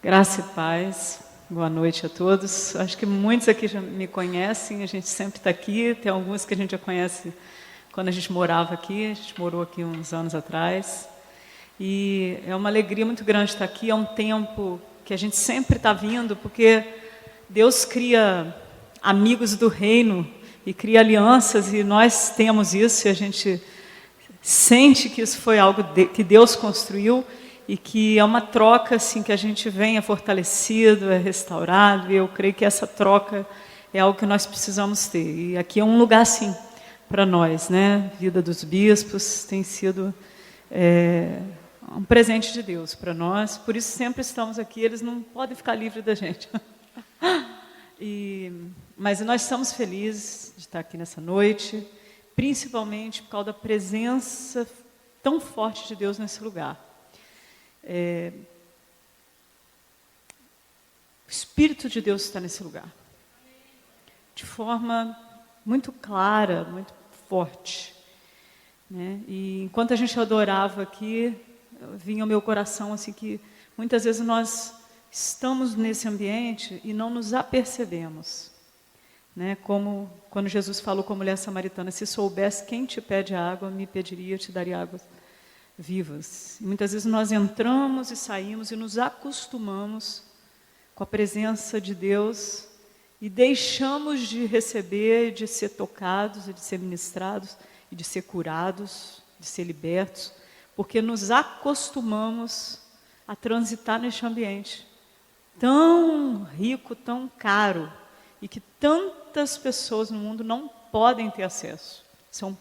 Graça e paz, boa noite a todos. Acho que muitos aqui já me conhecem, a gente sempre está aqui, tem alguns que a gente já conhece quando a gente morava aqui, a gente morou aqui uns anos atrás. E é uma alegria muito grande estar aqui, é um tempo que a gente sempre está vindo, porque Deus cria amigos do reino e cria alianças, e nós temos isso, e a gente sente que isso foi algo que Deus construiu, e que é uma troca assim que a gente vem, é fortalecido, é restaurado, e eu creio que essa troca é algo que nós precisamos ter. E aqui é um lugar assim para nós, né? Vida dos bispos tem sido um presente de Deus para nós, por isso sempre estamos aqui, eles não podem ficar livres da gente. Mas nós estamos felizes de estar aqui nessa noite, principalmente por causa da presença tão forte de Deus nesse lugar. O Espírito de Deus está nesse lugar, de forma muito clara, muito forte, né? E enquanto a gente adorava aqui, vinha ao meu coração assim que muitas vezes nós estamos nesse ambiente e não nos apercebemos, né? Como quando Jesus falou com a mulher samaritana: se soubesse quem te pede água, me pediria, eu te daria água vivas. E muitas vezes nós entramos e saímos e nos acostumamos com a presença de Deus e deixamos de receber, de ser tocados, de ser ministrados, e de ser curados, de ser libertos, porque nos acostumamos a transitar neste ambiente tão rico, tão caro, e que tantas pessoas no mundo não podem ter acesso, são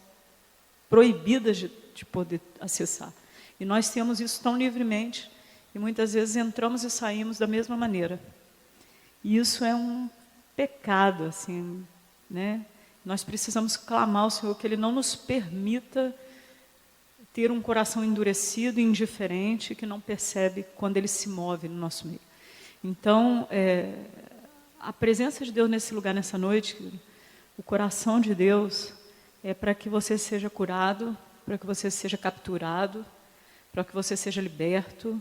proibidas de poder acessar. E nós temos isso tão livremente, e muitas vezes entramos e saímos da mesma maneira. E isso é um pecado, assim, né? Nós precisamos clamar ao Senhor que Ele não nos permita ter um coração endurecido e indiferente, que não percebe quando Ele se move no nosso meio. Então, a presença de Deus nesse lugar, nessa noite, o coração de Deus é para que você seja curado, para que você seja capturado, para que você seja liberto,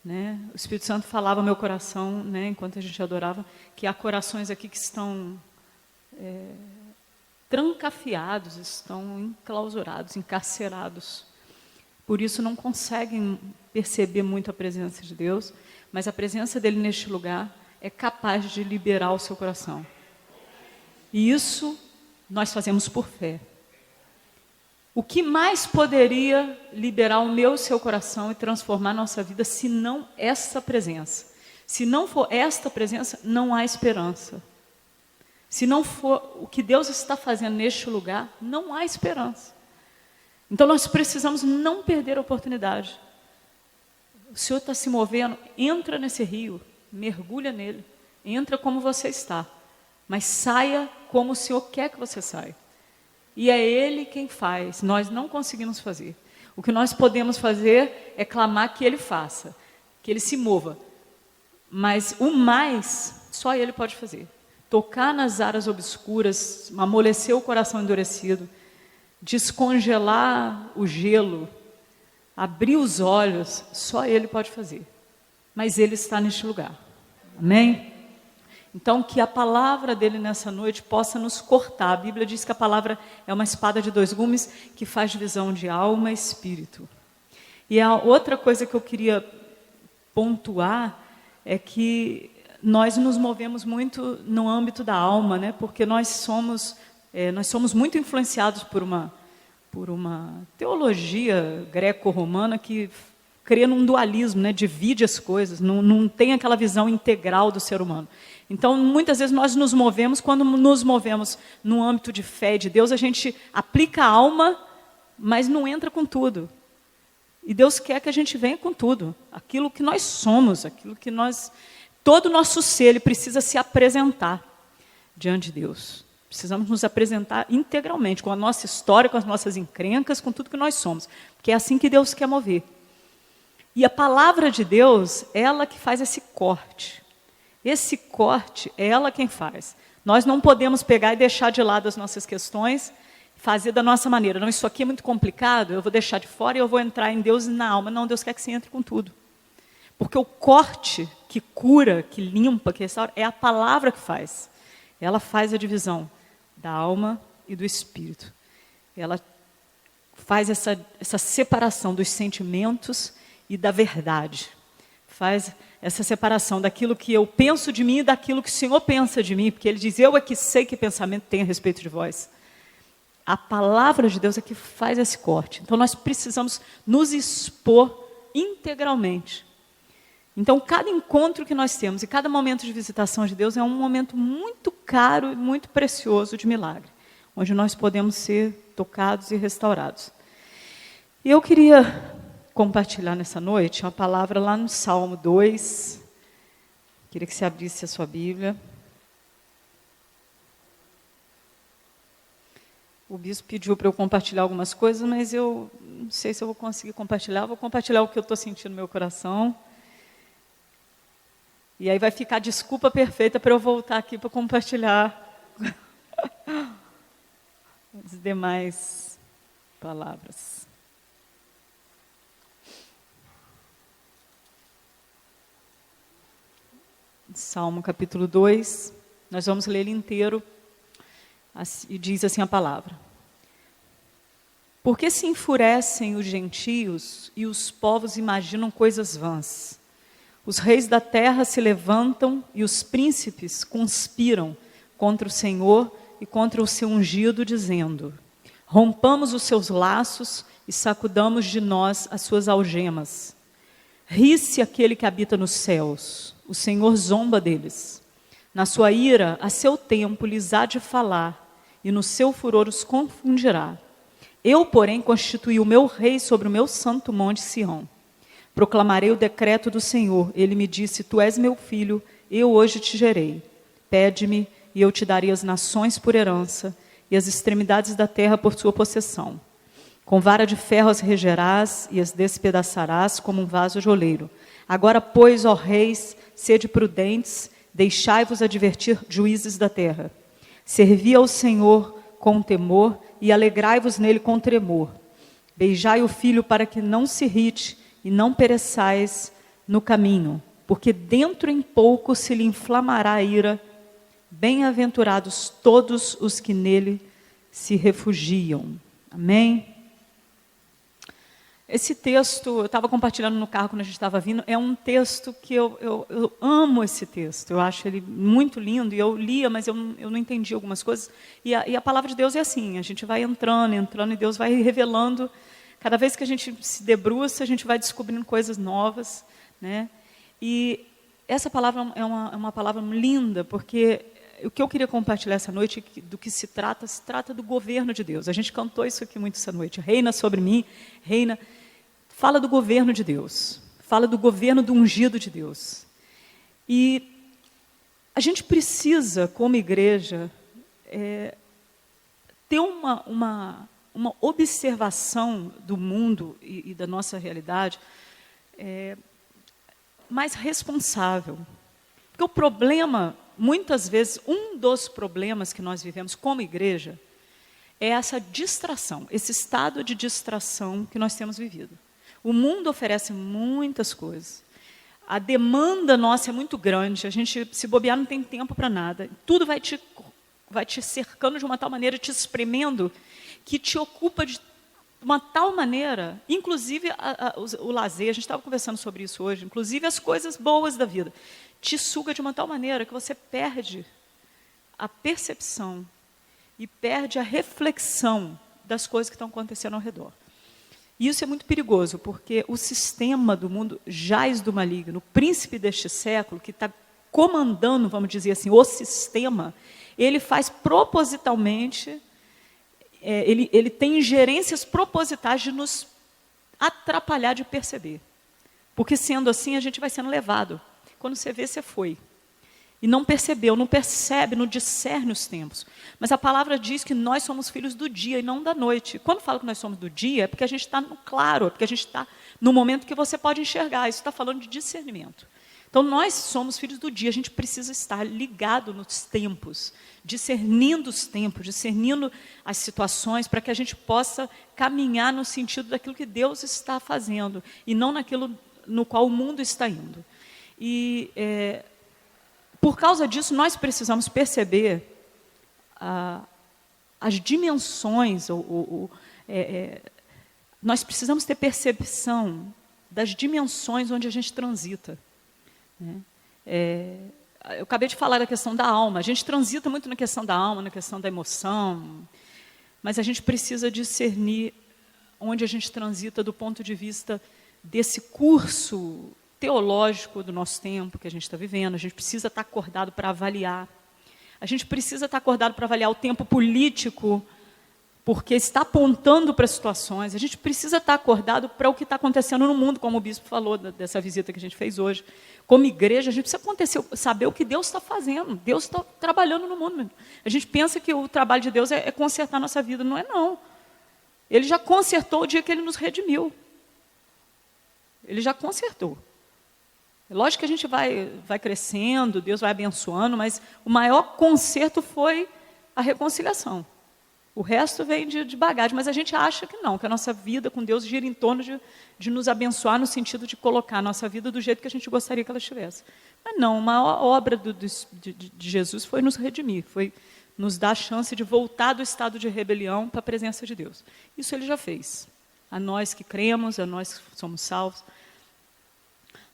né? O Espírito Santo falava ao meu coração, né, enquanto a gente adorava, que há corações aqui que estão trancafiados, estão enclausurados, encarcerados. Por isso não conseguem perceber muito a presença de Deus, mas a presença dele neste lugar é capaz de liberar o seu coração. E isso nós fazemos por fé. O que mais poderia liberar o meu e o seu coração e transformar a nossa vida, se não essa presença? Se não for esta presença, não há esperança. Se não for o que Deus está fazendo neste lugar, não há esperança. Então nós precisamos não perder a oportunidade. O Senhor está se movendo, entra nesse rio, mergulha nele, entra como você está, mas saia como o Senhor quer que você saia. E é Ele quem faz, nós não conseguimos fazer. O que nós podemos fazer é clamar que Ele faça, que Ele se mova. Mas o mais, só Ele pode fazer. Tocar nas áreas obscuras, amolecer o coração endurecido, descongelar o gelo, abrir os olhos, só Ele pode fazer. Mas Ele está neste lugar. Amém? Então, que a palavra dele nessa noite possa nos cortar. A Bíblia diz que a palavra é uma espada de dois gumes que faz divisão de alma e espírito. E a outra coisa que eu queria pontuar é que nós nos movemos muito no âmbito da alma, né? Porque nós somos muito influenciados por uma teologia greco-romana que crê num dualismo, né? Divide as coisas, não tem aquela visão integral do ser humano. Então, muitas vezes nós nos movemos, quando nos movemos no âmbito de fé de Deus, a gente aplica a alma, mas não entra com tudo. E Deus quer que a gente venha com tudo. Aquilo que nós somos, todo o nosso ser, ele precisa se apresentar diante de Deus. Precisamos nos apresentar integralmente, com a nossa história, com as nossas encrencas, com tudo que nós somos. Porque é assim que Deus quer mover. E a palavra de Deus, ela que faz esse corte. Esse corte é ela quem faz. Nós não podemos pegar e deixar de lado as nossas questões, fazer da nossa maneira. Não, isso aqui é muito complicado, eu vou deixar de fora e eu vou entrar em Deus e na alma. Não, Deus quer que você entre com tudo. Porque o corte que cura, que limpa, que restaura, é a palavra que faz. Ela faz a divisão da alma e do espírito. Ela faz essa separação dos sentimentos e da verdade. Faz essa separação daquilo que eu penso de mim e daquilo que o Senhor pensa de mim. Porque Ele diz, eu é que sei que pensamento tem a respeito de vós. A palavra de Deus é que faz esse corte. Então nós precisamos nos expor integralmente. Então cada encontro que nós temos e cada momento de visitação de Deus é um momento muito caro e muito precioso de milagre, onde nós podemos ser tocados e restaurados. E eu queria compartilhar nessa noite uma palavra lá no Salmo 2. Queria que você abrisse a sua Bíblia. O bispo pediu para eu compartilhar algumas coisas, mas eu não sei se eu vou conseguir compartilhar. Vou compartilhar o que eu estou sentindo no meu coração. E aí vai ficar a desculpa perfeita para eu voltar aqui para compartilhar as demais palavras. Salmo capítulo 2, nós vamos ler ele inteiro, e diz assim a palavra. Por que se enfurecem os gentios e os povos imaginam coisas vãs? Os reis da terra se levantam e os príncipes conspiram contra o Senhor e contra o seu ungido, dizendo: rompamos os seus laços e sacudamos de nós as suas algemas. Ri-se aquele que habita nos céus, o Senhor zomba deles. Na sua ira, a seu tempo lhes há de falar, e no seu furor os confundirá. Eu, porém, constituí o meu rei sobre o meu santo monte Sião. Proclamarei o decreto do Senhor. Ele me disse, tu és meu filho, eu hoje te gerei. Pede-me, e eu te darei as nações por herança, e as extremidades da terra por sua possessão. Com vara de ferro as regerás, e as despedaçarás como um vaso de oleiro. Agora, pois, ó reis, sede prudentes, deixai-vos advertir juízes da terra. Servi ao Senhor com temor, e alegrai-vos nele com tremor. Beijai o filho para que não se irrite, e não pereçais no caminho, porque dentro em pouco se lhe inflamará a ira. Bem-aventurados todos os que nele se refugiam. Amém? Esse texto, eu estava compartilhando no carro quando a gente estava vindo, é um texto que eu amo esse texto, eu acho ele muito lindo, e eu lia, mas eu não entendi algumas coisas, e a palavra de Deus é assim, a gente vai entrando, e Deus vai revelando. Cada vez que a gente se debruça, a gente vai descobrindo coisas novas, né? E essa palavra é uma palavra linda, porque o que eu queria compartilhar essa noite, do que se trata do governo de Deus. A gente cantou isso aqui muito essa noite. Reina sobre mim, reina. Fala do governo de Deus. Fala do governo do ungido de Deus. E a gente precisa, como igreja, ter uma observação do mundo e da nossa realidade mais responsável. Porque o problema, muitas vezes, um dos problemas que nós vivemos como igreja é essa distração, esse estado de distração que nós temos vivido. O mundo oferece muitas coisas. A demanda nossa é muito grande, a gente, se bobear, não tem tempo para nada. Tudo vai te cercando de uma tal maneira, te espremendo, que te ocupa de uma tal maneira, inclusive o lazer, a gente estava conversando sobre isso hoje, inclusive as coisas boas da vida, te suga de uma tal maneira que você perde a percepção e perde a reflexão das coisas que estão acontecendo ao redor. E isso é muito perigoso, porque o sistema do mundo jaz do maligno. O príncipe deste século, que está comandando, vamos dizer assim, o sistema, ele faz propositalmente, ele tem ingerências propositais de nos atrapalhar de perceber. Porque sendo assim, a gente vai sendo levado. Quando você vê, você foi. E não percebeu, não percebe, não discerne os tempos. Mas a palavra diz que nós somos filhos do dia e não da noite. Quando fala que nós somos do dia, é porque a gente está no claro, é porque a gente está no momento que você pode enxergar. Isso está falando de discernimento. Então, nós somos filhos do dia, a gente precisa estar ligado nos tempos, discernindo os tempos, discernindo as situações, para que a gente possa caminhar no sentido daquilo que Deus está fazendo, e não naquilo no qual o mundo está indo. E, por causa disso, nós precisamos perceber as dimensões, nós precisamos ter percepção das dimensões onde a gente transita, né? Eu acabei de falar da questão da alma. A gente transita muito na questão da alma, na questão da emoção, mas a gente precisa discernir onde a gente transita do ponto de vista desse curso teológico do nosso tempo que a gente está vivendo. A gente precisa estar acordado para avaliar. A gente precisa estar acordado para avaliar o tempo político, porque está apontando para situações. A gente precisa estar acordado para o que está acontecendo no mundo, como o bispo falou dessa visita que a gente fez hoje. Como igreja, a gente precisa saber o que Deus está fazendo. Deus está trabalhando no mundo. A gente pensa que o trabalho de Deus é consertar a nossa vida. Não é, não. Ele já consertou o dia que Ele nos redimiu. Ele já consertou. É lógico que a gente vai crescendo, Deus vai abençoando, mas o maior conserto foi a reconciliação. O resto vem de bagagem, mas a gente acha que não, que a nossa vida com Deus gira em torno de nos abençoar no sentido de colocar a nossa vida do jeito que a gente gostaria que ela estivesse. Mas não, uma obra de Jesus foi nos redimir, foi nos dar a chance de voltar do estado de rebelião para a presença de Deus. Isso Ele já fez. A nós que cremos, a nós que somos salvos.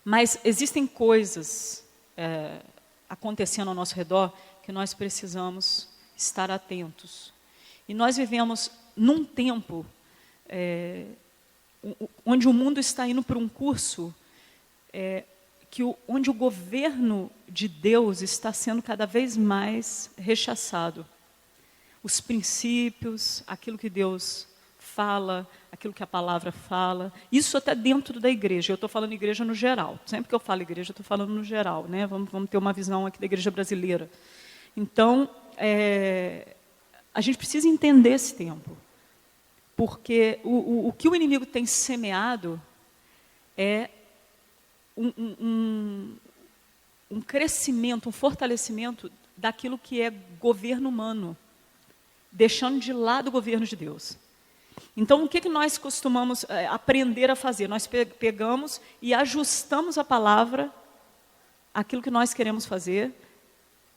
Mas existem coisas acontecendo ao nosso redor que nós precisamos estar atentos. E nós vivemos num tempo onde o mundo está indo para um curso onde o governo de Deus está sendo cada vez mais rechaçado. Os princípios, aquilo que Deus fala, aquilo que a palavra fala, isso até dentro da igreja. Eu estou falando igreja no geral. Sempre que eu falo igreja, eu estou falando no geral, né? Vamos ter uma visão aqui da igreja brasileira. Então, a gente precisa entender esse tempo, porque o que o inimigo tem semeado é um crescimento, um fortalecimento daquilo que é governo humano, deixando de lado o governo de Deus. Então, o que nós costumamos aprender a fazer? Nós pegamos e ajustamos a palavra àquilo que nós queremos fazer,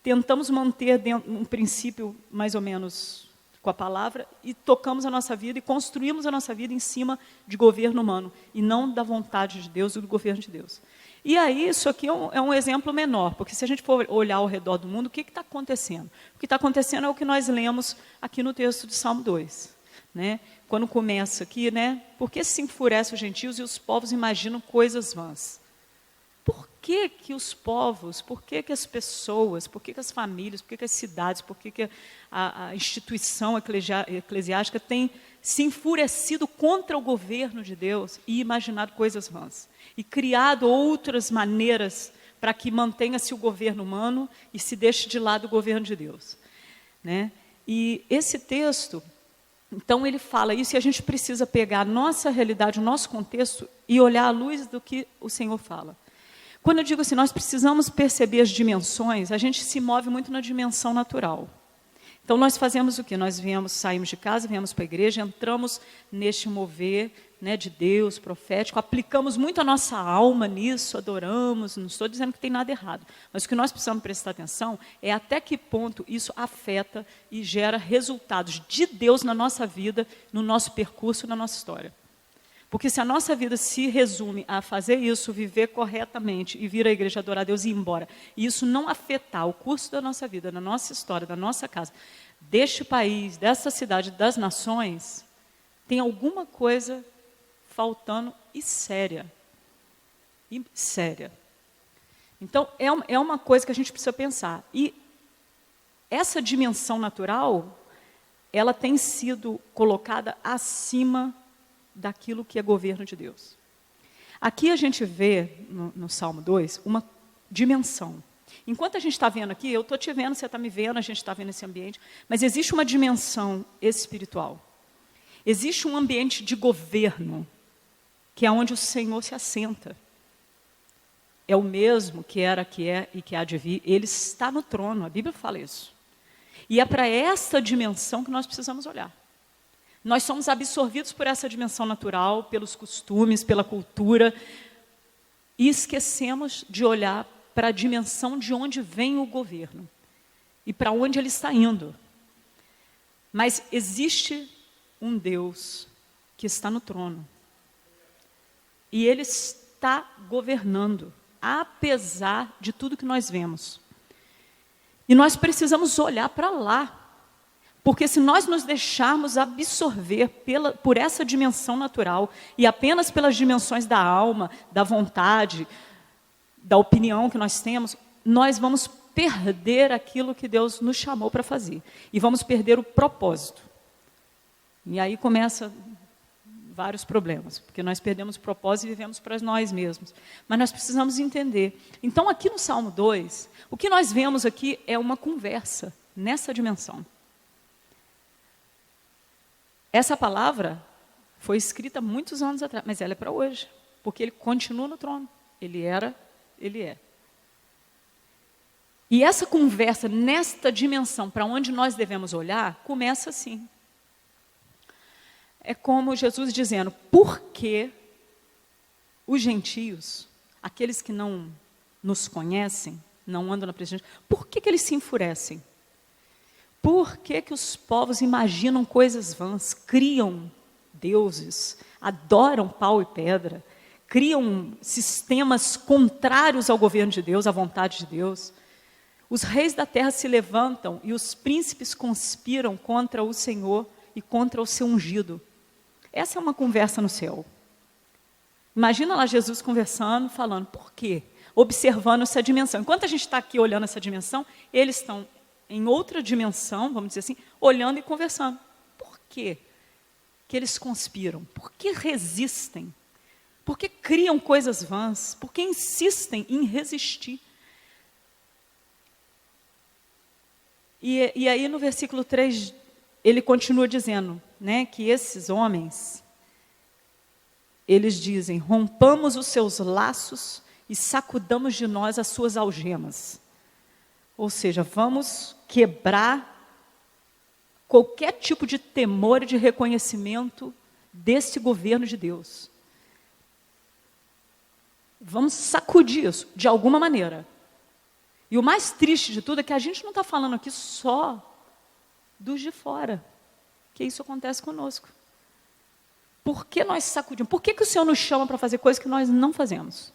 tentamos manter dentro, um princípio mais ou menos com a palavra e tocamos a nossa vida e construímos a nossa vida em cima de governo humano e não da vontade de Deus e do governo de Deus. E aí, isso aqui é um exemplo menor, porque se a gente for olhar ao redor do mundo, o que está acontecendo? O que está acontecendo é o que nós lemos aqui no texto de Salmo 2. Né? Quando começa aqui, né? Por que se enfurecem os gentios e os povos imaginam coisas vãs? Por que os povos, por que as pessoas, por que as famílias, por que as cidades, por que a instituição eclesiástica tem se enfurecido contra o governo de Deus e imaginado coisas vãs? E criado outras maneiras para que mantenha-se o governo humano e se deixe de lado o governo de Deus. Né? E esse texto, então ele fala isso e a gente precisa pegar a nossa realidade, o nosso contexto e olhar à luz do que o Senhor fala. Quando eu digo assim, nós precisamos perceber as dimensões, a gente se move muito na dimensão natural. Então nós fazemos o quê? Nós saímos de casa, viemos para a igreja, entramos neste mover, né, de Deus, profético, aplicamos muito a nossa alma nisso, adoramos, não estou dizendo que tem nada errado, mas o que nós precisamos prestar atenção é até que ponto isso afeta e gera resultados de Deus na nossa vida, no nosso percurso, na nossa história. Porque se a nossa vida se resume a fazer isso, viver corretamente e vir à igreja adorar a Deus e ir embora, e isso não afetar o curso da nossa vida, da nossa história, da nossa casa, deste país, dessa cidade, das nações, tem alguma coisa faltando e séria. E séria. Então, é uma coisa que a gente precisa pensar. E essa dimensão natural, ela tem sido colocada acima daquilo que é governo de Deus. Aqui a gente vê, no Salmo 2, uma dimensão. Enquanto a gente está vendo aqui, eu estou te vendo, você está me vendo, a gente está vendo esse ambiente, mas existe uma dimensão espiritual. Existe um ambiente de governo, que é onde o Senhor se assenta. É o mesmo que era, que é e que há de vir. Ele está no trono, a Bíblia fala isso. E é para essa dimensão que nós precisamos olhar. Nós somos absorvidos por essa dimensão natural, pelos costumes, pela cultura, e esquecemos de olhar para a dimensão de onde vem o governo e para onde ele está indo. Mas existe um Deus que está no trono. E ele está governando, apesar de tudo que nós vemos. E nós precisamos olhar para lá. Porque se nós nos deixarmos absorver por essa dimensão natural e apenas pelas dimensões da alma, da vontade, da opinião que nós temos, nós vamos perder aquilo que Deus nos chamou para fazer. E vamos perder o propósito. E aí começa vários problemas, porque nós perdemos o propósito e vivemos para nós mesmos. Mas nós precisamos entender. Então, aqui no Salmo 2, o que nós vemos aqui é uma conversa nessa dimensão. Essa palavra foi escrita muitos anos atrás, mas ela é para hoje, porque ele continua no trono. Ele era, ele é. E essa conversa, nesta dimensão, para onde nós devemos olhar, começa assim. É como Jesus dizendo, por que os gentios, aqueles que não nos conhecem, não andam na presença, por que eles se enfurecem? Por que os povos imaginam coisas vãs, criam deuses, adoram pau e pedra, criam sistemas contrários ao governo de Deus, à vontade de Deus? Os reis da terra se levantam e os príncipes conspiram contra o Senhor e contra o seu ungido. Essa é uma conversa no céu. Imagina lá Jesus conversando, falando, por quê? Observando essa dimensão. Enquanto a gente está aqui olhando essa dimensão, eles estão em outra dimensão, vamos dizer assim, olhando e conversando. Por quê que eles conspiram? Por que resistem? Por que criam coisas vãs? Por que insistem em resistir? E aí no versículo 3, ele continua dizendo, né, que esses homens, eles dizem, rompamos os seus laços e sacudamos de nós as suas algemas. Ou seja, vamos quebrar qualquer tipo de temor e de reconhecimento desse governo de Deus. Vamos sacudir isso, de alguma maneira. E o mais triste de tudo é que a gente não está falando aqui só dos de fora, que isso acontece conosco. Por que nós sacudimos? Por que o Senhor nos chama para fazer coisas que nós não fazemos?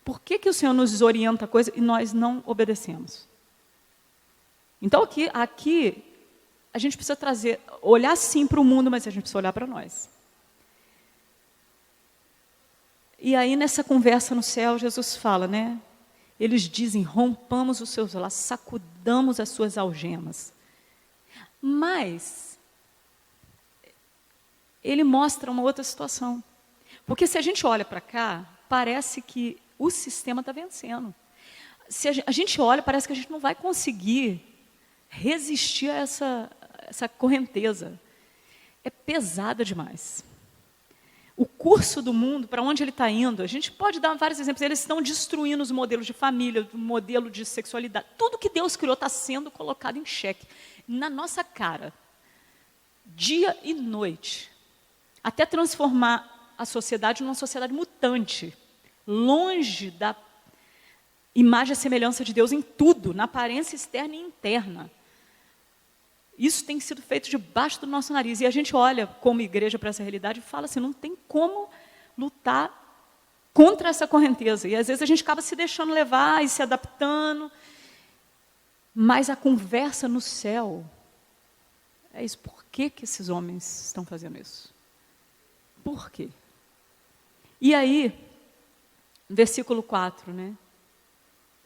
Por que o Senhor nos orienta a coisa e nós não obedecemos? Então aqui a gente precisa olhar sim para o mundo, mas a gente precisa olhar para nós. E aí nessa conversa no céu, Jesus fala, né? Eles dizem, rompamos os seus laços, sacudamos as suas algemas. Mas ele mostra uma outra situação. Porque se a gente olha para cá, parece que o sistema está vencendo. Se a gente olha, parece que a gente não vai conseguir resistir a essa correnteza. É pesada demais. O curso do mundo, para onde ele está indo, a gente pode dar vários exemplos. Eles estão destruindo os modelos de família, o modelo de sexualidade. Tudo que Deus criou está sendo colocado em xeque. Na nossa cara. Dia e noite. Até transformar a sociedade numa sociedade mutante. Longe da imagem e semelhança de Deus em tudo, na aparência externa e interna. Isso tem sido feito debaixo do nosso nariz. E a gente olha como igreja para essa realidade e fala assim, não tem como lutar contra essa correnteza. E às vezes a gente acaba se deixando levar e se adaptando. Mas a conversa no céu é isso. Por que esses homens estão fazendo isso? Por quê? E aí, versículo 4, né?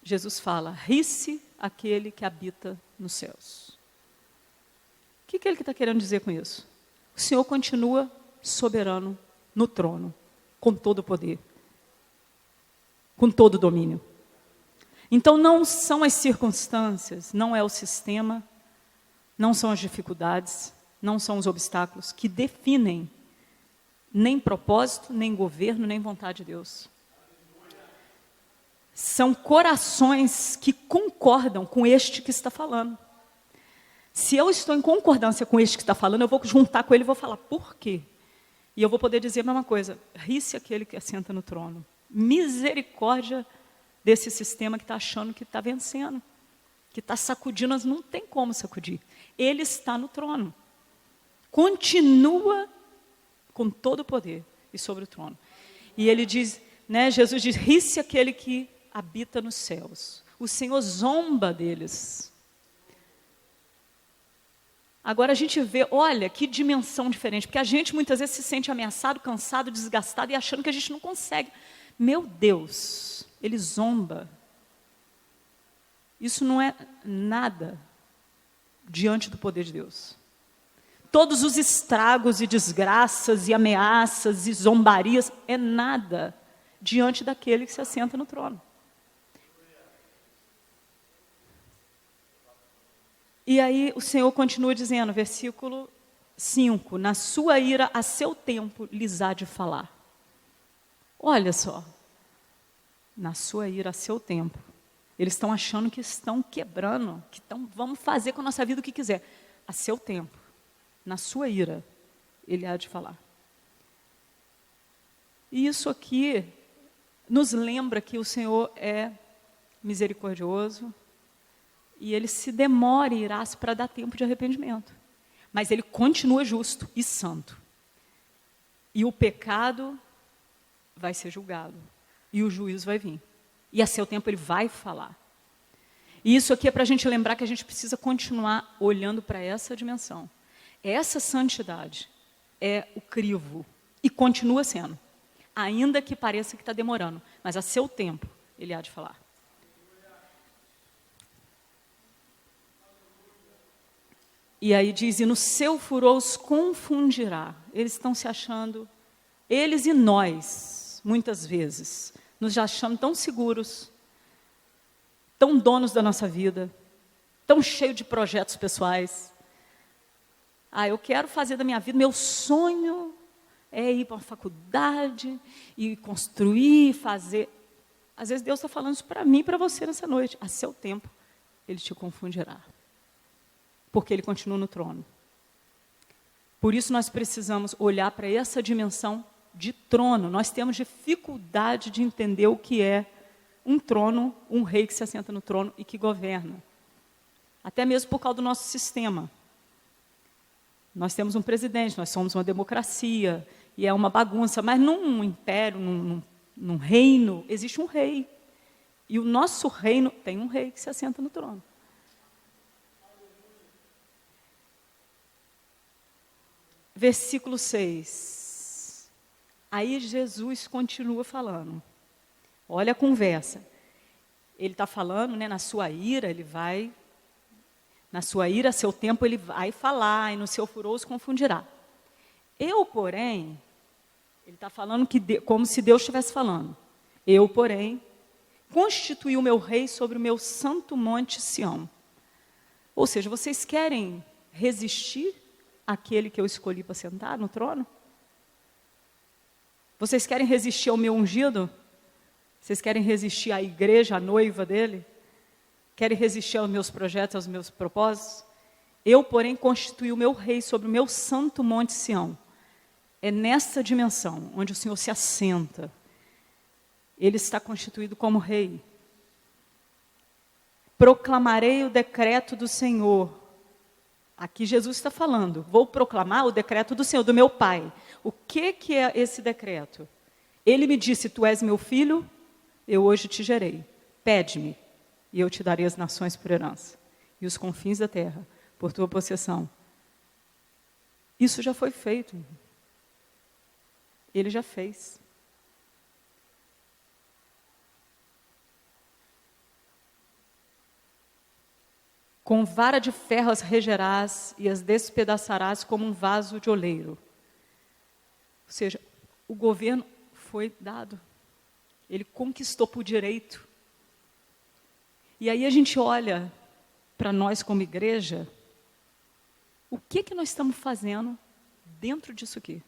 Jesus fala, ri-se aquele que habita nos céus. O que ele está querendo dizer com isso? O Senhor continua soberano no trono, com todo o poder, com todo o domínio. Então não são as circunstâncias, não é o sistema, não são as dificuldades, não são os obstáculos que definem nem propósito, nem governo, nem vontade de Deus. São corações que concordam com este que está falando. Se eu estou em concordância com este que está falando, eu vou juntar com ele e vou falar, por quê? E eu vou poder dizer a mesma coisa: ri-se aquele que assenta no trono. Misericórdia desse sistema que está achando que está vencendo, que está sacudindo, mas não tem como sacudir. Ele está no trono. Continua com todo o poder e sobre o trono. E ele diz, né, Jesus diz, ri-se aquele que habita nos céus. O Senhor zomba deles. Agora a gente vê, olha, que dimensão diferente, porque a gente muitas vezes se sente ameaçado, cansado, desgastado e achando que a gente não consegue. Meu Deus, ele zomba. Isso não é nada diante do poder de Deus. Todos os estragos e desgraças e ameaças e zombarias é nada diante daquele que se assenta no trono. E aí o Senhor continua dizendo, versículo 5, na sua ira a seu tempo lhes há de falar. Olha só, na sua ira a seu tempo. Eles estão achando que estão quebrando, que vamos fazer com a nossa vida o que quiser. A seu tempo, na sua ira, ele há de falar. E isso aqui nos lembra que o Senhor é misericordioso e ele se demora e irá-se para dar tempo de arrependimento. Mas ele continua justo e santo. E o pecado vai ser julgado. E o juízo vai vir. E a seu tempo ele vai falar. E isso aqui é para a gente lembrar que a gente precisa continuar olhando para essa dimensão. Essa santidade é o crivo. E continua sendo. Ainda que pareça que está demorando. Mas a seu tempo ele há de falar. E aí diz, e no seu furor os confundirá. Eles estão se achando, eles e nós, muitas vezes, nos achando tão seguros, tão donos da nossa vida, tão cheios de projetos pessoais. Eu quero fazer da minha vida, meu sonho é ir para uma faculdade, e construir, fazer. Às vezes Deus está falando isso para mim e para você nessa noite. A seu tempo, ele te confundirá. Porque ele continua no trono. Por isso nós precisamos olhar para essa dimensão de trono. Nós temos dificuldade de entender o que é um trono, um rei que se assenta no trono e que governa. Até mesmo por causa do nosso sistema. Nós temos um presidente, nós somos uma democracia, e é uma bagunça, mas num império, num reino, existe um rei. E o nosso reino tem um rei que se assenta no trono. Versículo 6. Aí Jesus continua falando. Olha a conversa. Ele está falando, né, na sua ira, ele vai... Na sua ira, a seu tempo, ele vai falar, e no seu furor os confundirá. Eu, porém... Ele está falando como se Deus estivesse falando. Eu, porém, constituí o meu rei sobre o meu santo monte Sião. Ou seja, vocês querem resistir àquele que eu escolhi para sentar no trono? Vocês querem resistir ao meu ungido? Vocês querem resistir à igreja, à noiva dele? Querem resistir aos meus projetos, aos meus propósitos? Eu, porém, constituí o meu rei sobre o meu santo monte Sião. É nessa dimensão onde o Senhor se assenta. Ele está constituído como rei. Proclamarei o decreto do Senhor. Aqui Jesus está falando. Vou proclamar o decreto do Senhor, do meu Pai. O que é esse decreto? Ele me disse, tu és meu filho, eu hoje te gerei. Pede-me, e eu te darei as nações por herança. E os confins da terra, por tua possessão. Isso já foi feito. Ele já fez. Com vara de ferro as regerás e as despedaçarás como um vaso de oleiro. Ou seja, o governo foi dado. Ele conquistou por direito. E aí a gente olha para nós como igreja, o que nós estamos fazendo dentro disso aqui?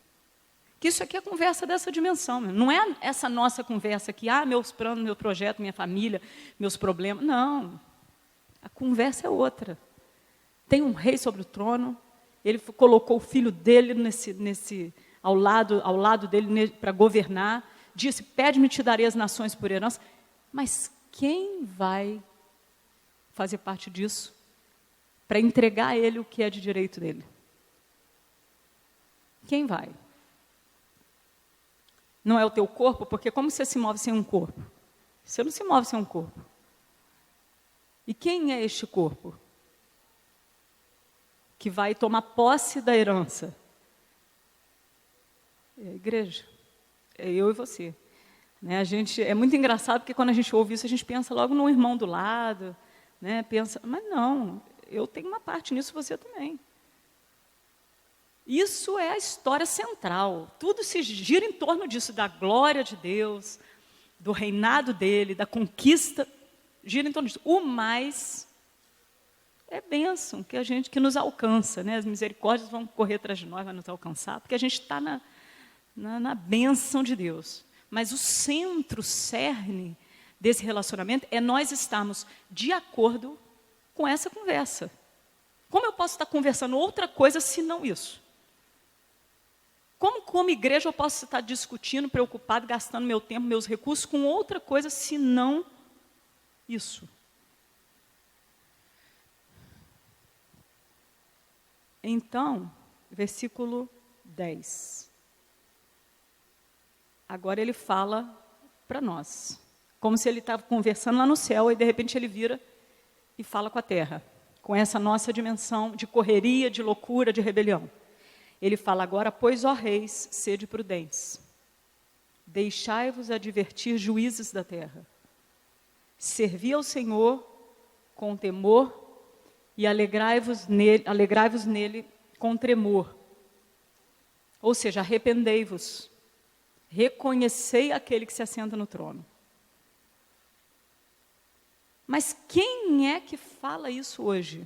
Que isso aqui é conversa dessa dimensão. Não é essa nossa conversa aqui, meus planos, meu projeto, minha família, meus problemas. Não. A conversa é outra. Tem um rei sobre o trono, ele colocou o filho dele ao lado dele para governar. Disse, pede-me, te darei as nações por herança. Mas quem vai fazer parte disso para entregar a ele o que é de direito dele? Quem vai? Não é o teu corpo? Porque como você se move sem um corpo? Você não se move sem um corpo. E quem é este corpo que vai tomar posse da herança? É a igreja. É eu e você. Né? É muito engraçado porque quando a gente ouve isso, a gente pensa logo no irmão do lado, né? Pensa, mas não, eu tenho uma parte nisso, você também. Isso é a história central. Tudo se gira em torno disso, da glória de Deus, do reinado dele, da conquista, gira em torno disso. O mais é bênção que nos alcança, né? As misericórdias vão correr atrás de nós, vai nos alcançar, porque a gente está na bênção de Deus. Mas o centro, o cerne desse relacionamento é nós estarmos de acordo com essa conversa. Como eu posso estar conversando outra coisa senão isso? Como igreja, eu posso estar discutindo, preocupado, gastando meu tempo, meus recursos com outra coisa, senão isso? Então, versículo 10. Agora ele fala para nós, como se ele estava conversando lá no céu, e de repente ele vira e fala com a terra, com essa nossa dimensão de correria, de loucura, de rebelião. Ele fala agora, pois, ó reis, sede prudentes, deixai-vos advertir juízes da terra, servi ao Senhor com temor e alegrai-vos nele com tremor. Ou seja, arrependei-vos, reconhecei aquele que se assenta no trono. Mas quem é que fala isso hoje?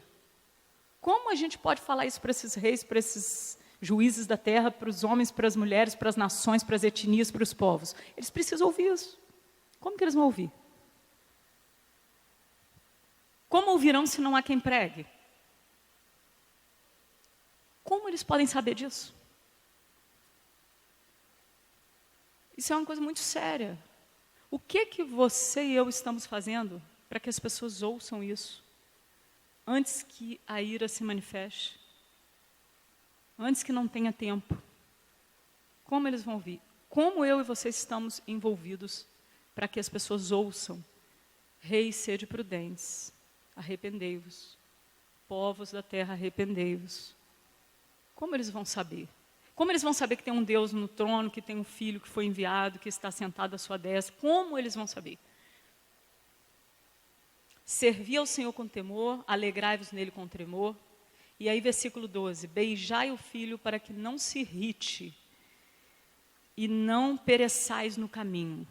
Como a gente pode falar isso para esses reis, para esses juízes da terra, para os homens, para as mulheres, para as nações, para as etnias, para os povos? Eles precisam ouvir isso. Como que eles vão ouvir? Como ouvirão se não há quem pregue? Como eles podem saber disso? Isso é uma coisa muito séria. O que você e eu estamos fazendo para que as pessoas ouçam isso antes que a ira se manifeste? Antes que não tenha tempo? Como eles vão ouvir? Como eu e você estamos envolvidos para que as pessoas ouçam? Reis, sede prudentes, arrependei-vos. Povos da terra, arrependei-vos. Como eles vão saber? Como eles vão saber que tem um Deus no trono, que tem um filho que foi enviado, que está sentado à sua destra? Como eles vão saber? Servi ao Senhor com temor, alegrai-vos nele com tremor. E aí, versículo 12, beijai o filho para que não se irrite e não pereçais no caminho.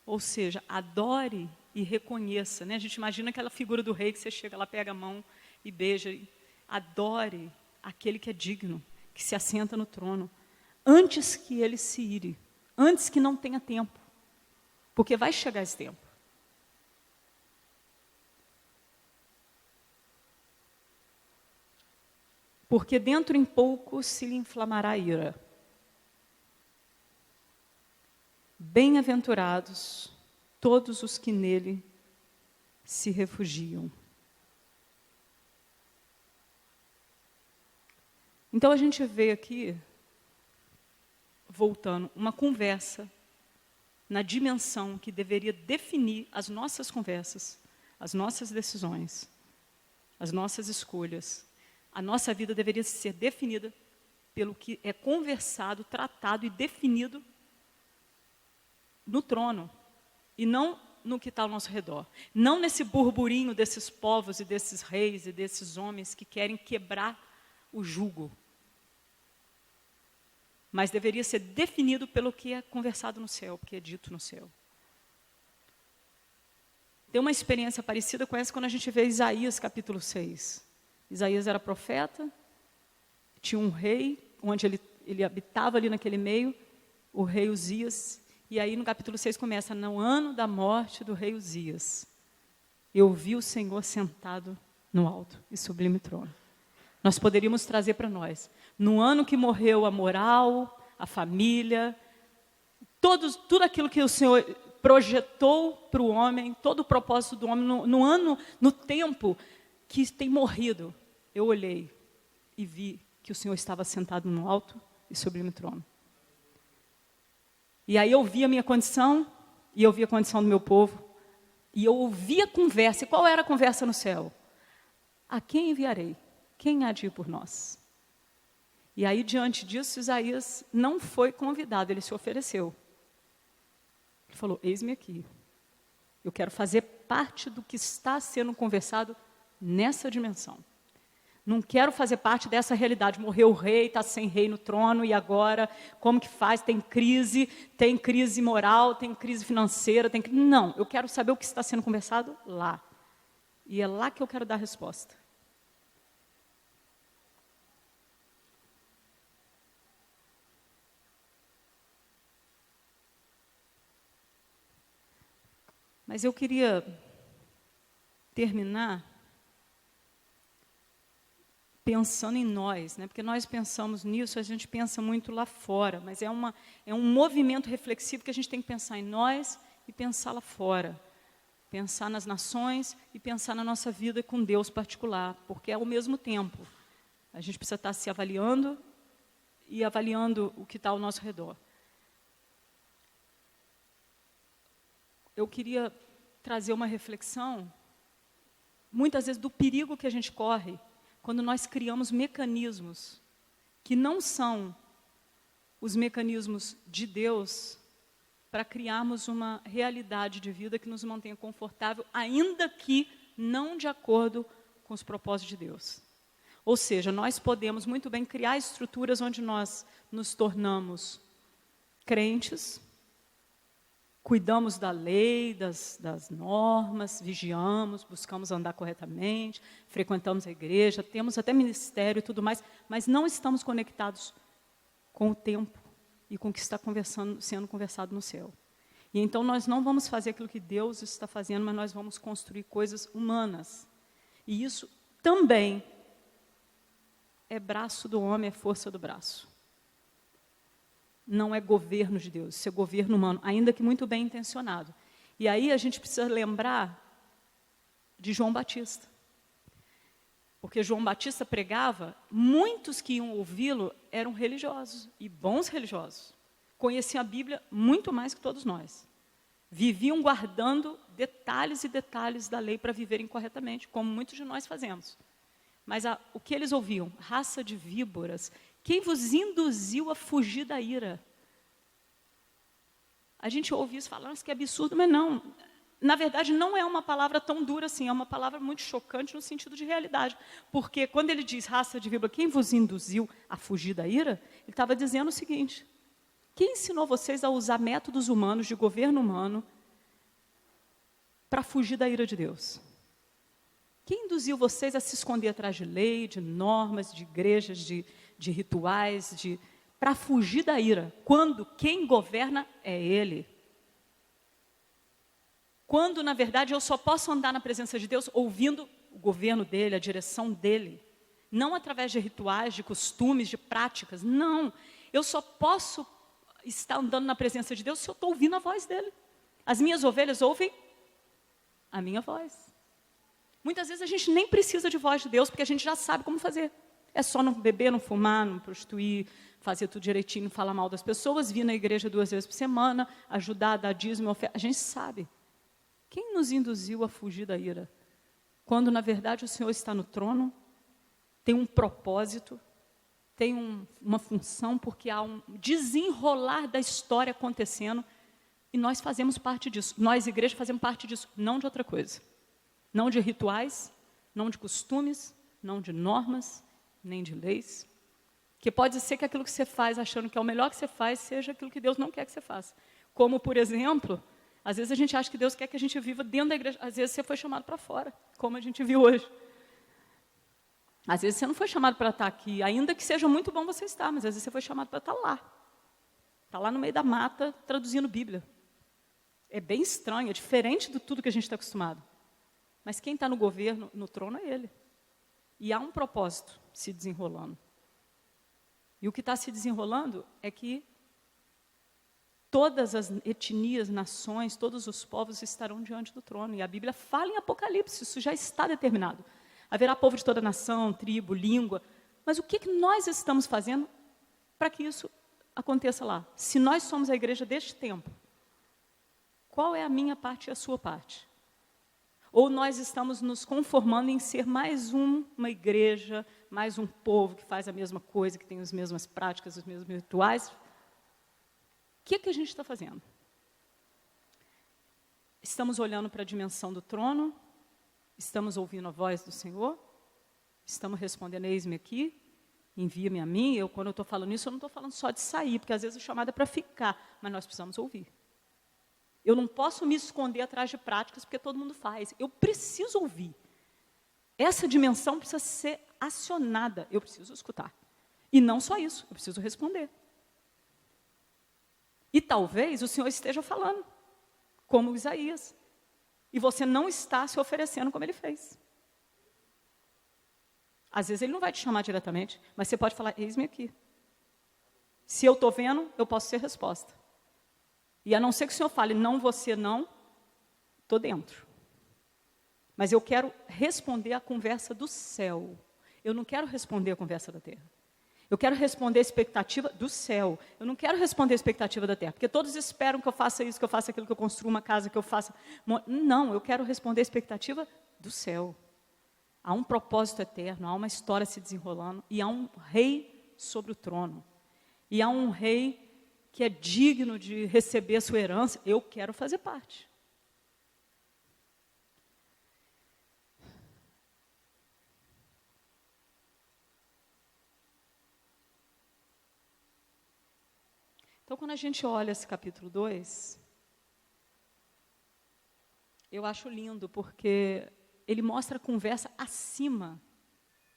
Ou seja, adore e reconheça. Né? A gente imagina aquela figura do rei que você chega lá, pega a mão e beija. Adore aquele que é digno, que se assenta no trono, antes que ele se ire, antes que não tenha tempo, porque vai chegar esse tempo. Porque dentro em pouco se lhe inflamará a ira. Bem-aventurados todos os que nele se refugiam. Então a gente vê aqui, voltando, uma conversa na dimensão que deveria definir as nossas conversas, as nossas decisões, as nossas escolhas. A nossa vida deveria ser definida pelo que é conversado, tratado e definido no trono, e não no que está ao nosso redor. Não nesse burburinho desses povos e desses reis e desses homens que querem quebrar o jugo. Mas deveria ser definido pelo que é conversado no céu, porque é dito no céu. Tem uma experiência parecida com essa quando a gente vê Isaías capítulo 6. Isaías era profeta, tinha um rei, onde ele habitava ali naquele meio, o rei Uzias. E aí no capítulo 6 começa, no ano da morte do rei Uzias, eu vi o Senhor sentado no alto e sublime trono. Nós poderíamos trazer para nós, no ano que morreu a moral, a família, tudo aquilo que o Senhor projetou para o homem, todo o propósito do homem no tempo que tem morrido. Eu olhei e vi que o Senhor estava sentado no alto e sublime trono. E aí eu vi a minha condição, e eu vi a condição do meu povo, e eu ouvi a conversa. E qual era a conversa no céu? A quem enviarei? Quem há de ir por nós? E aí, diante disso, Isaías não foi convidado, ele se ofereceu. Ele falou, eis-me aqui. Eu quero fazer parte do que está sendo conversado nessa dimensão. Não quero fazer parte dessa realidade. Morreu o rei, está sem rei no trono, e agora, como que faz? Tem crise moral, tem crise financeira, Não, eu quero saber o que está sendo conversado lá. E é lá que eu quero dar a resposta. Mas eu queria terminar pensando em nós, né? Porque nós pensamos nisso, a gente pensa muito lá fora, mas é um movimento reflexivo que a gente tem que pensar em nós e pensar lá fora. Pensar nas nações e pensar na nossa vida com Deus particular, porque ao mesmo tempo a gente precisa estar se avaliando e avaliando o que está ao nosso redor. Eu queria trazer uma reflexão, muitas vezes, do perigo que a gente corre quando nós criamos mecanismos que não são os mecanismos de Deus para criarmos uma realidade de vida que nos mantenha confortável, ainda que não de acordo com os propósitos de Deus. Ou seja, nós podemos muito bem criar estruturas onde nós nos tornamos crentes, cuidamos da lei, das normas, vigiamos, buscamos andar corretamente, frequentamos a igreja, temos até ministério e tudo mais, mas não estamos conectados com o tempo e com o que está sendo conversado no céu. E então nós não vamos fazer aquilo que Deus está fazendo, mas nós vamos construir coisas humanas. E isso também é braço do homem, é força do braço. Não é governo de Deus, isso é governo humano, ainda que muito bem intencionado. E aí a gente precisa lembrar de João Batista. Porque João Batista pregava, muitos que iam ouvi-lo eram religiosos, e bons religiosos. Conheciam a Bíblia muito mais que todos nós. Viviam guardando detalhes e detalhes da lei para viverem corretamente, como muitos de nós fazemos. Mas o que eles ouviam? Raça de víboras. Quem vos induziu a fugir da ira? A gente ouve isso falando, que é absurdo, mas não. Na verdade, não é uma palavra tão dura assim, é uma palavra muito chocante no sentido de realidade. Porque quando ele diz raça de víbora, quem vos induziu a fugir da ira? Ele estava dizendo o seguinte, quem ensinou vocês a usar métodos humanos, de governo humano, para fugir da ira de Deus? Quem induziu vocês a se esconder atrás de lei, de normas, de igrejas, de rituais, para fugir da ira, quando quem governa é Ele? Quando, na verdade, eu só posso andar na presença de Deus ouvindo o governo dEle, a direção dEle, não através de rituais, de costumes, de práticas, não. Eu só posso estar andando na presença de Deus se eu estou ouvindo a voz dEle. As minhas ovelhas ouvem a minha voz. Muitas vezes a gente nem precisa de voz de Deus, porque a gente já sabe como fazer. É só não beber, não fumar, não prostituir, fazer tudo direitinho, não falar mal das pessoas, vir na igreja 2 vezes por semana, ajudar, dar dízimo, oferta. A gente sabe. Quem nos induziu a fugir da ira? Quando, na verdade, o Senhor está no trono, tem um propósito, tem uma função, porque há um desenrolar da história acontecendo, e nós fazemos parte disso. Nós, igreja, fazemos parte disso, não de outra coisa. Não de rituais, não de costumes, não de normas, nem de leis. Que pode ser que aquilo que você faz, achando que é o melhor que você faz, seja aquilo que Deus não quer que você faça. Como, por exemplo, às vezes a gente acha que Deus quer que a gente viva dentro da igreja. Às vezes você foi chamado para fora, como a gente viu hoje. Às vezes você não foi chamado para estar aqui, ainda que seja muito bom você estar, mas às vezes você foi chamado para estar lá. Está lá no meio da mata, traduzindo Bíblia. É bem estranho, é diferente de tudo que a gente está acostumado. Mas quem está no governo, no trono, é Ele. E há um propósito se desenrolando. E o que está se desenrolando é que todas as etnias, nações, todos os povos estarão diante do trono. E a Bíblia fala em Apocalipse, isso já está determinado. Haverá povo de toda nação, tribo, língua. Mas o que nós estamos fazendo para que isso aconteça lá? Se nós somos a igreja deste tempo, qual é a minha parte e a sua parte? Ou nós estamos nos conformando em ser mais uma igreja, mais um povo que faz a mesma coisa, que tem as mesmas práticas, os mesmos rituais? O que a gente está fazendo? Estamos olhando para a dimensão do trono? Estamos ouvindo a voz do Senhor? Estamos respondendo, eis-me aqui, envia-me a mim. Quando eu estou falando isso, eu não estou falando só de sair, porque às vezes o chamado é para ficar, mas nós precisamos ouvir. Eu não posso me esconder atrás de práticas, porque todo mundo faz. Eu preciso ouvir. Essa dimensão precisa ser acionada. Eu preciso escutar. E não só isso, eu preciso responder. E talvez o Senhor esteja falando, como Isaías. E você não está se oferecendo como ele fez. Às vezes ele não vai te chamar diretamente, mas você pode falar, eis-me aqui. Se eu estou vendo, eu posso ser resposta. E a não ser que o Senhor fale, não, você não, estou dentro. Mas eu quero responder a conversa do céu. Eu não quero responder a conversa da terra. Eu quero responder a expectativa do céu. Eu não quero responder a expectativa da terra. Porque todos esperam que eu faça isso, que eu faça aquilo, que eu construa uma casa, que eu faça... Não, eu quero responder a expectativa do céu. Há um propósito eterno, há uma história se desenrolando. E há um rei sobre o trono. E há um rei que é digno de receber a sua herança. Eu quero fazer parte. Então, quando a gente olha esse capítulo 2, eu acho lindo, porque ele mostra a conversa acima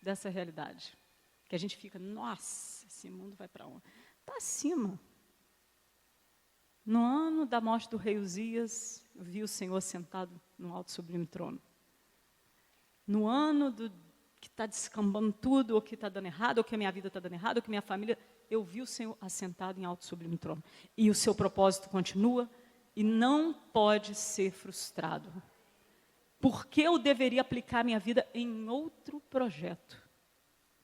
dessa realidade. Que a gente fica, nossa, esse mundo vai para onde? Está acima. No ano da morte do rei Uzias, eu vi o Senhor sentado no alto sublime trono. No ano que está descambando tudo, ou que está dando errado, ou que a minha vida está dando errado, ou que minha família... Eu vi o Senhor assentado em alto sublime trono. E o seu propósito continua e não pode ser frustrado. Por que eu deveria aplicar minha vida em outro projeto?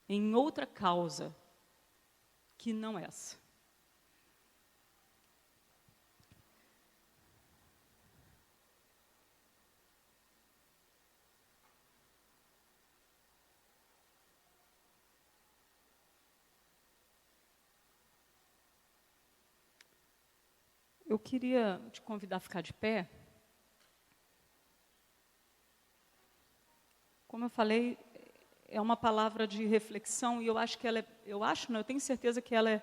Em outra causa que não essa? Eu queria te convidar a ficar de pé. Como eu falei, é uma palavra de reflexão e eu acho que ela é, eu tenho certeza que ela é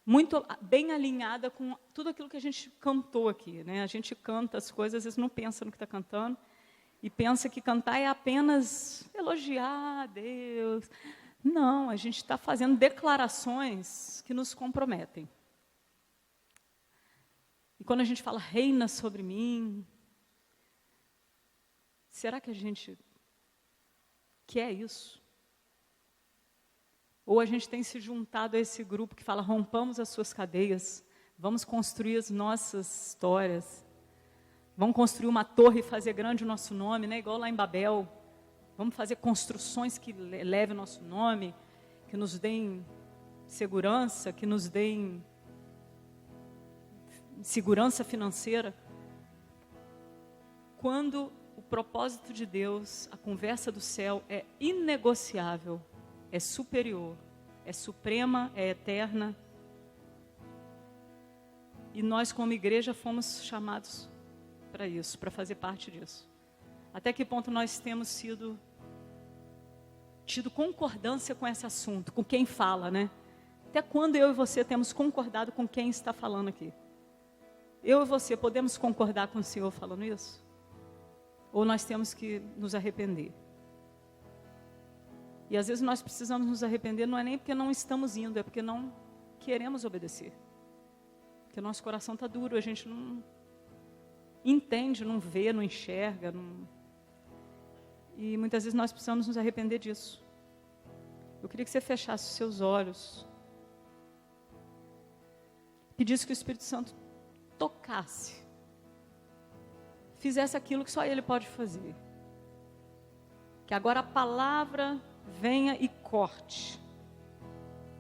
muito bem alinhada com tudo aquilo que a gente cantou aqui, né? A gente canta as coisas, às vezes não pensa no que está cantando e pensa que cantar é apenas elogiar a Deus. Não, a gente está fazendo declarações que nos comprometem. E quando a gente fala, reina sobre mim, será que a gente quer isso? Ou a gente tem se juntado a esse grupo que fala, rompamos as suas cadeias, vamos construir as nossas histórias, vamos construir uma torre e fazer grande o nosso nome, né? Igual lá em Babel, vamos fazer construções que levem o nosso nome, que nos deem segurança, que nos deem segurança financeira. Quando o propósito de Deus, a conversa do céu é inegociável, é superior, é suprema, é eterna. E nós, como igreja, fomos chamados para isso, para fazer parte disso. Até que ponto nós temos tido concordância com esse assunto, com quem fala, né? Até quando eu e você temos concordado com quem está falando aqui? Eu e você podemos concordar com o Senhor falando isso? Ou nós temos que nos arrepender? E às vezes nós precisamos nos arrepender, não é nem porque não estamos indo, é porque não queremos obedecer. Porque nosso coração está duro, a gente não entende, não vê, não enxerga. E muitas vezes nós precisamos nos arrepender disso. Eu queria que você fechasse os seus olhos. pedisse que o Espírito Santo tocasse, fizesse aquilo que só Ele pode fazer. Que agora a palavra venha e corte.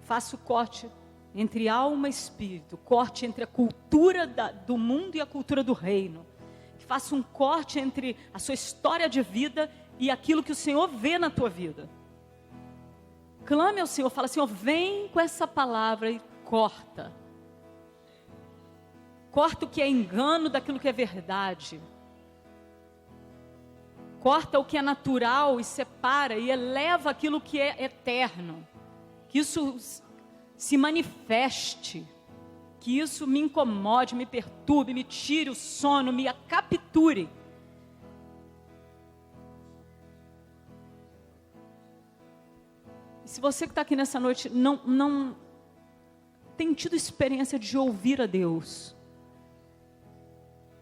Faça o corte entre alma e espírito. Corte entre a cultura do mundo e a cultura do reino. Que faça um corte entre a sua história de vida e aquilo que o Senhor vê na tua vida. Clame ao Senhor, fala: Senhor, vem com essa palavra e corta. Corta o que é engano daquilo que é verdade. Corta o que é natural e separa e eleva aquilo que é eterno. Que isso se manifeste. Que isso me incomode, me perturbe, me tire o sono, me capture. E se você que está aqui nessa noite não tem tido experiência de ouvir a Deus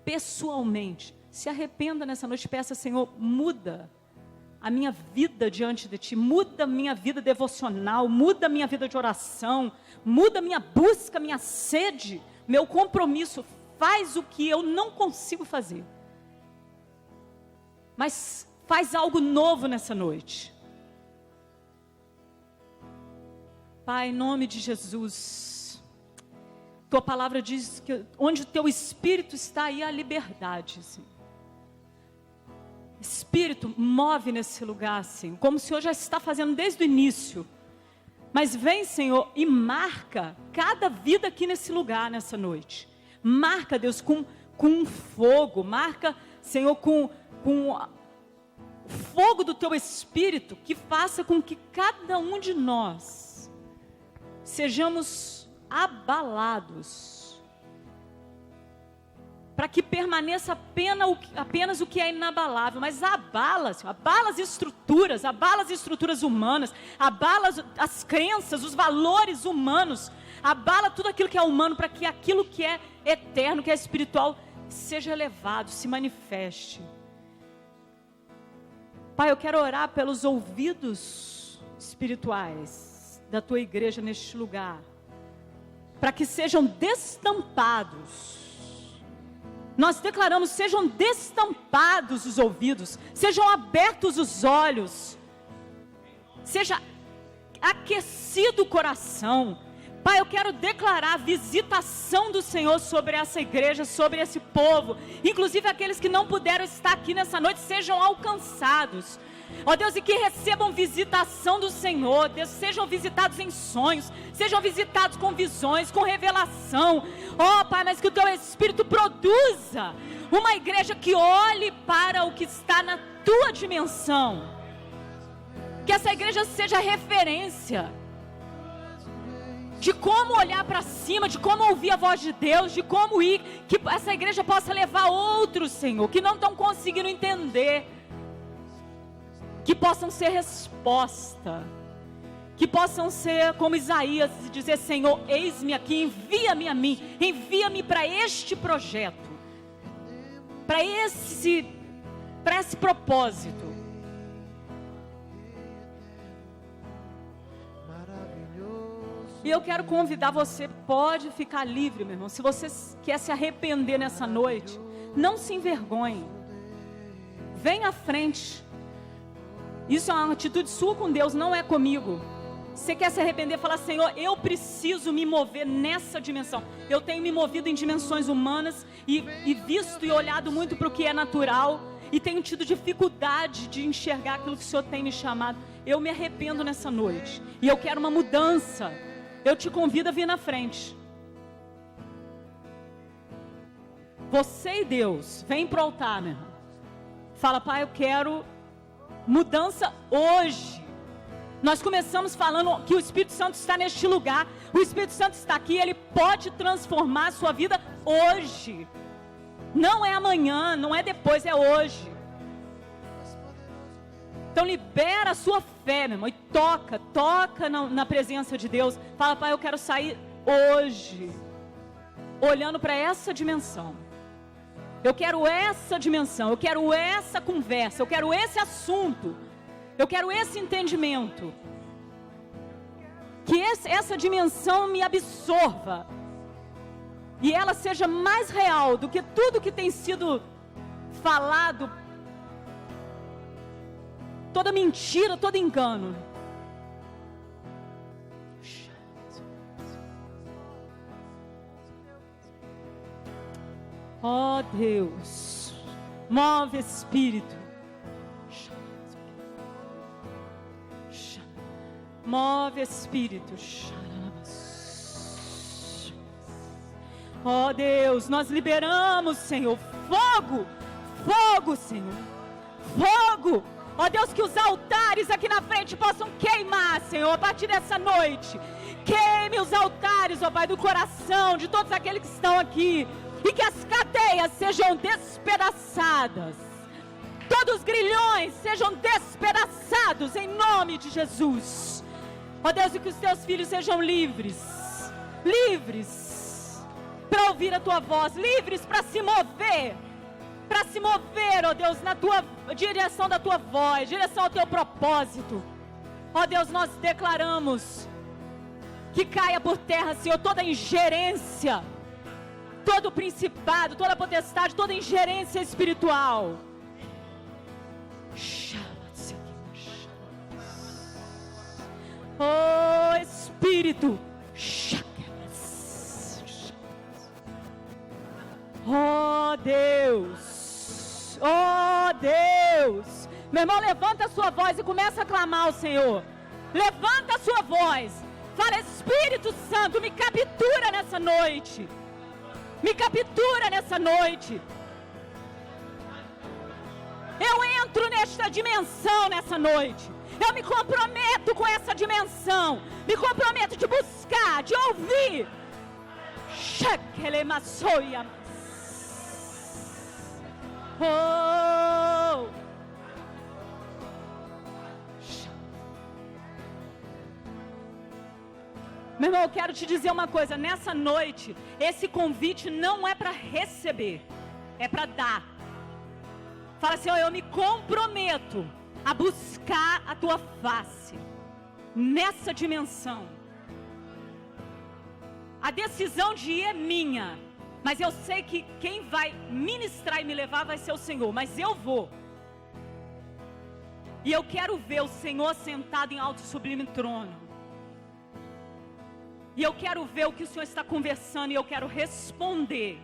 pessoalmente, se arrependa nessa noite, peça: Senhor, muda a minha vida diante de Ti, muda a minha vida devocional, muda a minha vida de oração, muda a minha busca, minha sede, meu compromisso. Faz o que eu não consigo fazer, mas faz algo novo nessa noite. Pai, em nome de Jesus, Tua palavra diz que onde o Teu Espírito está, aí há liberdade, Senhor. Espírito, move nesse lugar, Senhor, como o Senhor já está fazendo desde o início. Mas vem, Senhor, e marca cada vida aqui nesse lugar, nessa noite. Marca, Deus, com fogo. Marca, Senhor, com o fogo do Teu Espírito, que faça com que cada um de nós sejamos abalados, para que permaneça apenas o que é inabalável. Mas abala as estruturas humanas, abala as crenças, os valores humanos, abala tudo aquilo que é humano, para que aquilo que é eterno, que é espiritual, seja elevado, se manifeste. Pai, eu quero orar pelos ouvidos espirituais da Tua igreja neste lugar, para que sejam destampados. Nós declaramos: sejam destampados os ouvidos, sejam abertos os olhos, seja aquecido o coração. Pai, eu quero declarar a visitação do Senhor sobre essa igreja, sobre esse povo, inclusive aqueles que não puderam estar aqui nessa noite, sejam alcançados. Ó Deus, e que recebam visitação do Senhor. Deus, sejam visitados em sonhos, sejam visitados com visões, com revelação. Ó Pai, mas que o Teu Espírito produza uma igreja que olhe para o que está na Tua dimensão. Que essa igreja seja referência de como olhar para cima, de como ouvir a voz de Deus, de como ir, que essa igreja possa levar outros, Senhor, que não estão conseguindo entender, que possam ser resposta, que possam ser como Isaías, e dizer: Senhor, eis-me aqui, envia-me a mim, envia-me para este projeto, para esse propósito. E eu quero convidar você, pode ficar livre, meu irmão. Se você quer se arrepender nessa noite, não se envergonhe, vem à frente. Isso é uma atitude sua com Deus, não é comigo. Você quer se arrepender, falar: Senhor, eu preciso me mover nessa dimensão. Eu tenho me movido em dimensões humanas e visto e olhado muito para o que é natural, e tenho tido dificuldade de enxergar aquilo que o Senhor tem me chamado. Eu me arrependo nessa noite e eu quero uma mudança. Eu te convido a vir na frente. Você e Deus, vem para o altar, meu irmão. Fala: Pai, eu quero mudança hoje. Nós começamos falando que o Espírito Santo está neste lugar. O Espírito Santo está aqui, Ele pode transformar a sua vida hoje. Não é amanhã, não é depois, é hoje. Então libera a sua fé, meu irmão, e toca na presença de Deus. Fala: Pai, eu quero sair hoje olhando para essa dimensão. Eu quero essa dimensão, eu quero essa conversa, eu quero esse assunto, eu quero esse entendimento. Que essa dimensão me absorva. e ela seja mais real do que tudo que tem sido falado, toda mentira, todo engano. Ó Deus, move Espírito, move Espírito. Ó Deus, nós liberamos, Senhor, fogo, fogo, Senhor, fogo. Ó Deus, que os altares aqui na frente possam queimar, Senhor, a partir dessa noite. Queime os altares, ó Pai, do coração de todos aqueles que estão aqui, e que as cadeias sejam despedaçadas, todos os grilhões sejam despedaçados em nome de Jesus. Ó Deus, e que os teus filhos sejam livres, livres para ouvir a tua voz, livres para se mover, ó Deus, na tua direção da tua voz, direção ao teu propósito. Ó Deus, nós declaramos que caia por terra, Senhor, toda ingerência, todo principado, toda potestade, toda ingerência espiritual. Oh Espírito, oh Deus, oh Deus. Meu irmão, levanta a sua voz e começa a clamar ao Senhor. Levanta a sua voz, fala: Espírito Santo, me captura nessa noite. Me captura nessa noite. Eu entro nesta dimensão nessa noite. Eu me comprometo com essa dimensão. Me comprometo de buscar, de ouvir. Oh. Meu irmão, eu quero te dizer uma coisa. Nessa noite, esse convite não é para receber, é para dar. Fala assim: ó, eu me comprometo a buscar a tua face nessa dimensão. A decisão de ir é minha, mas eu sei que quem vai ministrar e me levar vai ser o Senhor, mas eu vou. E eu quero ver o Senhor sentado em alto e sublime trono. E eu quero ver o que o Senhor está conversando, e eu quero responder.